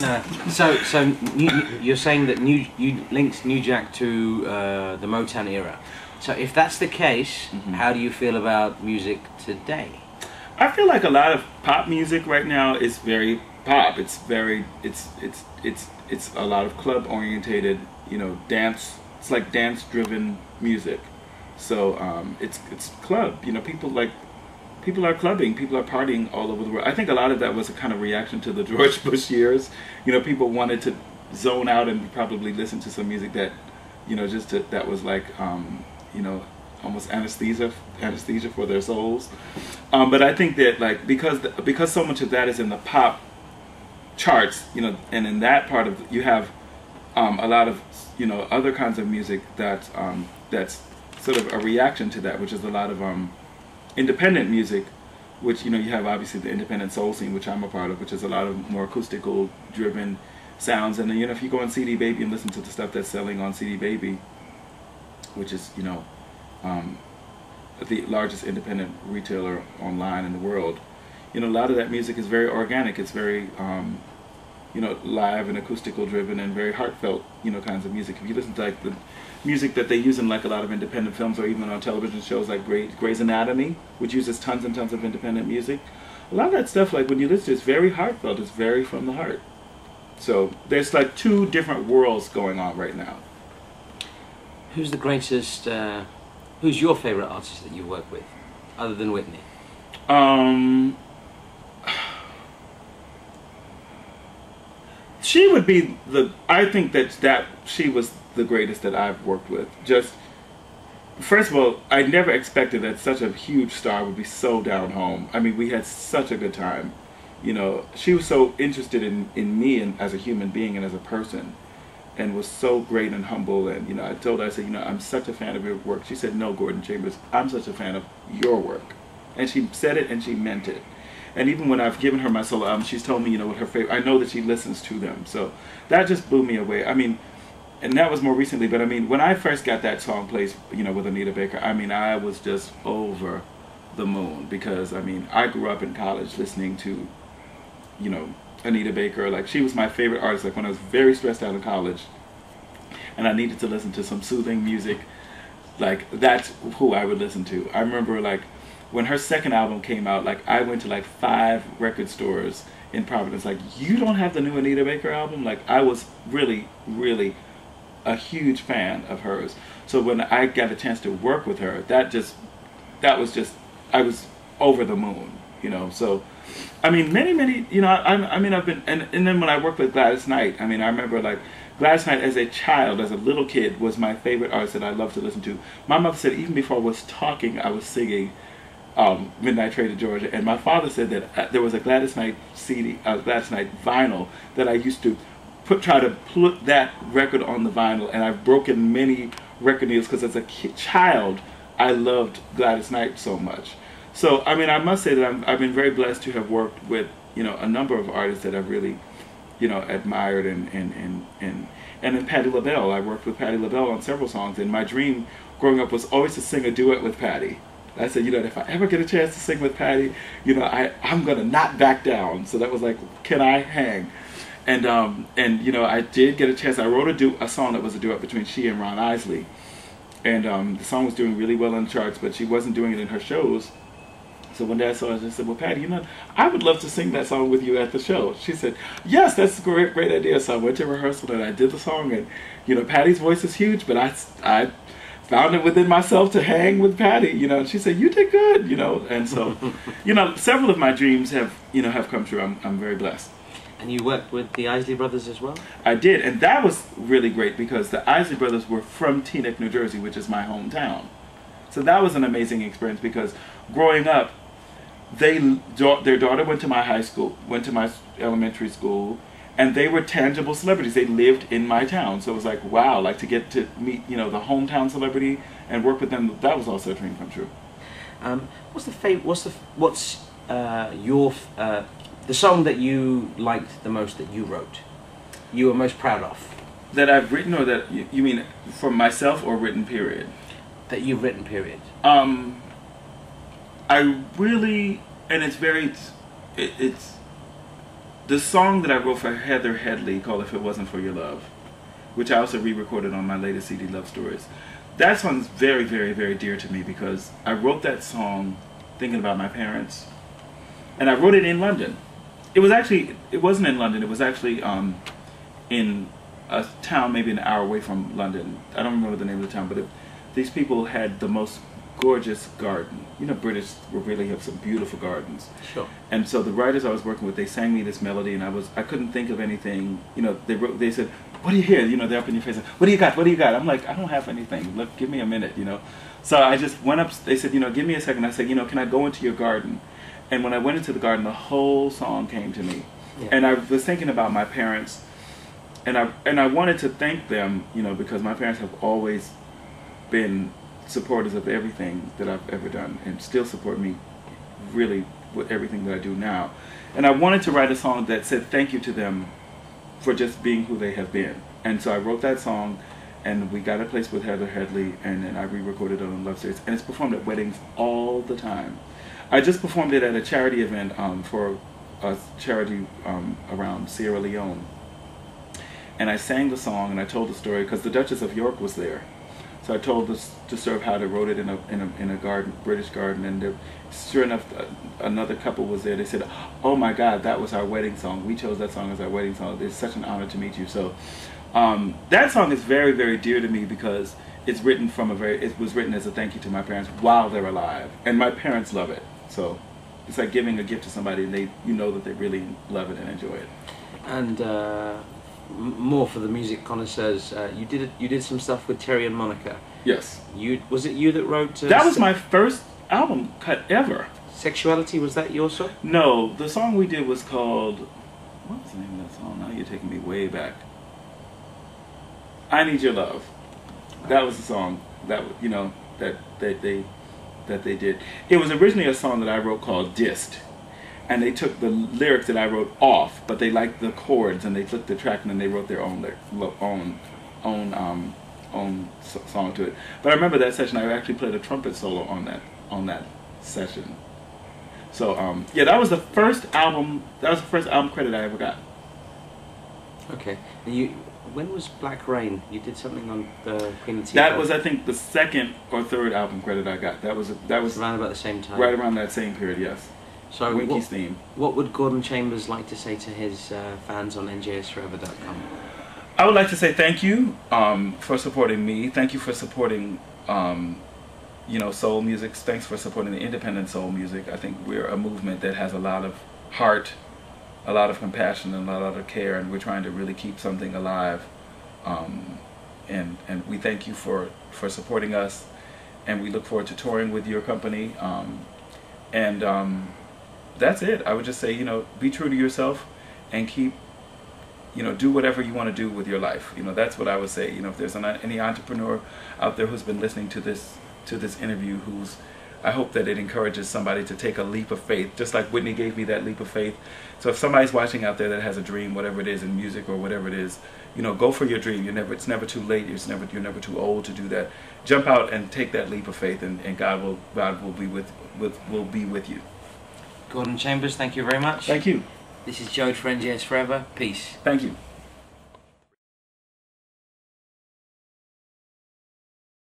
You're saying that you linked New Jack to the Motown era. So if that's the case, how do you feel about music today? I feel like a lot of pop music right now is very pop. It's a lot of club orientated, dance. It's like dance driven music. So it's club. People are clubbing, people are partying all over the world. I think a lot of that was a kind of reaction to the George Bush years. People wanted to zone out and probably listen to some music that, that was like, almost anesthesia for their souls. But I think that because so much of that is in the pop charts, and in that part of you have a lot of other kinds of music that's sort of a reaction to that, which is a lot of independent music, which you have obviously the independent soul scene, which I'm a part of, which is a lot of more acoustical driven sounds. And then if you go on CD Baby and listen to the stuff that's selling on CD Baby, which is the largest independent retailer online in the world, a lot of that music is very organic. It's very live and acoustical driven and very heartfelt kinds of music. If you listen to like the music that they use in like a lot of independent films or even on television shows like Grey's Anatomy, which uses tons and tons of independent music, a lot of that stuff, like when you listen to it, it's very heartfelt. It's very from the heart. So there's like two different worlds going on right now. Who's the greatest, who's your favorite artist that you work with, other than Whitney? She would be I think that she was the greatest that I've worked with. Just, first of all, I never expected that such a huge star would be so down home. I mean, we had such a good time. She was so interested in me and as a human being and as a person, and was so great and humble. And I told her, I said, I'm such a fan of your work. She said, no, Gordon Chambers, I'm such a fan of your work. And she said it and she meant it. And even when I've given her my solo album, she's told me, what her favorite. I know that she listens to them. So that just blew me away. I mean, and that was more recently. But I mean, when I first got that song placed, with Anita Baker, I mean, I was just over the moon, because I mean, I grew up in college listening to, Anita Baker. Like, she was my favorite artist. Like, when I was very stressed out in college, and I needed to listen to some soothing music, like that's who I would listen to. I remember like, when her second album came out, like I went to like 5 record stores in Providence, like, you don't have the new Anita Baker album? Like, I was really, really a huge fan of hers. So when I got a chance to work with her, I was over the moon, So, I mean, many, I've been, and then when I worked with Gladys Knight, I mean, I remember like, Gladys Knight as a child, as a little kid, was my favorite artist that I loved to listen to. My mother said even before I was talking, I was singing Midnight Train to Georgia, and my father said that there was a Gladys Knight CD, Gladys Knight vinyl that I used to try to put that record on the vinyl, and I've broken many record needles because as a child I loved Gladys Knight so much. So I mean, I must say that I've been very blessed to have worked with a number of artists that I've really admired, and then Patti LaBelle. I worked with Patti LaBelle on several songs, and my dream growing up was always to sing a duet with Patti. I said, if I ever get a chance to sing with Patti, I'm gonna not back down. So that was like, can I hang? And I did get a chance. I wrote a song that was a duet between she and Ron Isley, and the song was doing really well in the charts, but she wasn't doing it in her shows. So one day I saw her and I said, well, Patti, I would love to sing that song with you at the show. She said, yes, that's a great idea. So I went to rehearsal and I did the song, and Patti's voice is huge, but I found it within myself to hang with Patti, and she said, you did good, and so, several of my dreams have come true. I'm very blessed. And you worked with the Isley Brothers as well? I did, and that was really great because the Isley Brothers were from Teaneck, New Jersey, which is my hometown. So that was an amazing experience because growing up, their daughter went to my high school, went to my elementary school, and they were tangible celebrities. They lived in my town, so it was like, wow, like to get to meet, the hometown celebrity and work with them. That was also a dream come true. What's the song that you liked the most that you wrote? You were most proud of? That I've written, or that you mean for myself, or written period? That you've written period. I really, and it's very, it's the song that I wrote for Heather Headley called "If It Wasn't for Your Love," which I also re-recorded on my latest CD, Love Stories. That song is very, very, very dear to me because I wrote that song thinking about my parents, and I wrote it in London. It wasn't in London. It was actually in a town maybe an hour away from London. I don't remember the name of the town, but these people had the most gorgeous garden. You know, British really have some beautiful gardens. Sure. And so the writers I was working with, they sang me this melody, and I couldn't think of anything. You know, they said, "What do you hear?" You know, they're up in your face. "What do you got? What do you got?" I'm like, "I don't have anything. Look, give me a minute." You know. So I just went up. They said, "You know, give me a second." I said, "You know, can I go into your garden?" And when I went into the garden, the whole song came to me. Yeah. And I was thinking about my parents, and I wanted to thank them, you know, because my parents have always been supporters of everything that I've ever done and still support me really with everything that I do now. And I wanted to write a song that said thank you to them for just being who they have been. And so I wrote that song, and we got it placed with Heather Headley, and then I re-recorded it on Love Stories, and it's performed at weddings all the time. I just performed it at a charity event for a charity around Sierra Leone. And I sang the song, and I told the story because the Duchess of York was there. So I told to serve how they wrote it in a garden, British garden, and sure enough, another couple was there. They said, "Oh my God, that was our wedding song. We chose that song as our wedding song. It's such an honor to meet you." So that song is very, very dear to me because it's written it was written as a thank you to my parents while they're alive, and my parents love it. So it's like giving a gift to somebody, and you know that they really love it and enjoy it. And more for the music connoisseurs, you did some stuff with Terry and Monica. Yes. Was it you that wrote? That was my first album cut ever. Sexuality, was that your song? No, the song we did was called, what was the name of that song? Now you're taking me way back. "I Need Your Love." That was the song that they did. It was originally a song that I wrote called "Dissed." And they took the lyrics that I wrote off, but they liked the chords, and they took the track, and then they wrote their own song to it. But I remember that session. I actually played a trumpet solo on that session. So yeah, that was the first album. That was the first album credit I ever got. Okay. When was Black Rain? You did something on the Queen Latifah. That was, I think, the second or third album credit I got. That was around about the same time. Right around that same period, yes. So Winky's theme. What would Gordon Chambers like to say to his fans on njsforever.com? I would like to say thank you for supporting me. Thank you for supporting soul music. Thanks for supporting the independent soul music. I think we're a movement that has a lot of heart, a lot of compassion, and a lot of care, and we're trying to really keep something alive. And we thank you for supporting us, and we look forward to touring with your company. That's it. I would just say, be true to yourself and keep, do whatever you want to do with your life. That's what I would say. If there's any entrepreneur out there who's been listening to this interview, I hope that it encourages somebody to take a leap of faith, just like Whitney gave me that leap of faith. So if somebody's watching out there that has a dream, whatever it is in music or whatever it is, go for your dream. It's never too late. You're never too old to do that. Jump out and take that leap of faith, and God will be with you. Gordon Chambers, thank you very much. Thank you. This is JOe for NJS Forever. Peace. Thank you.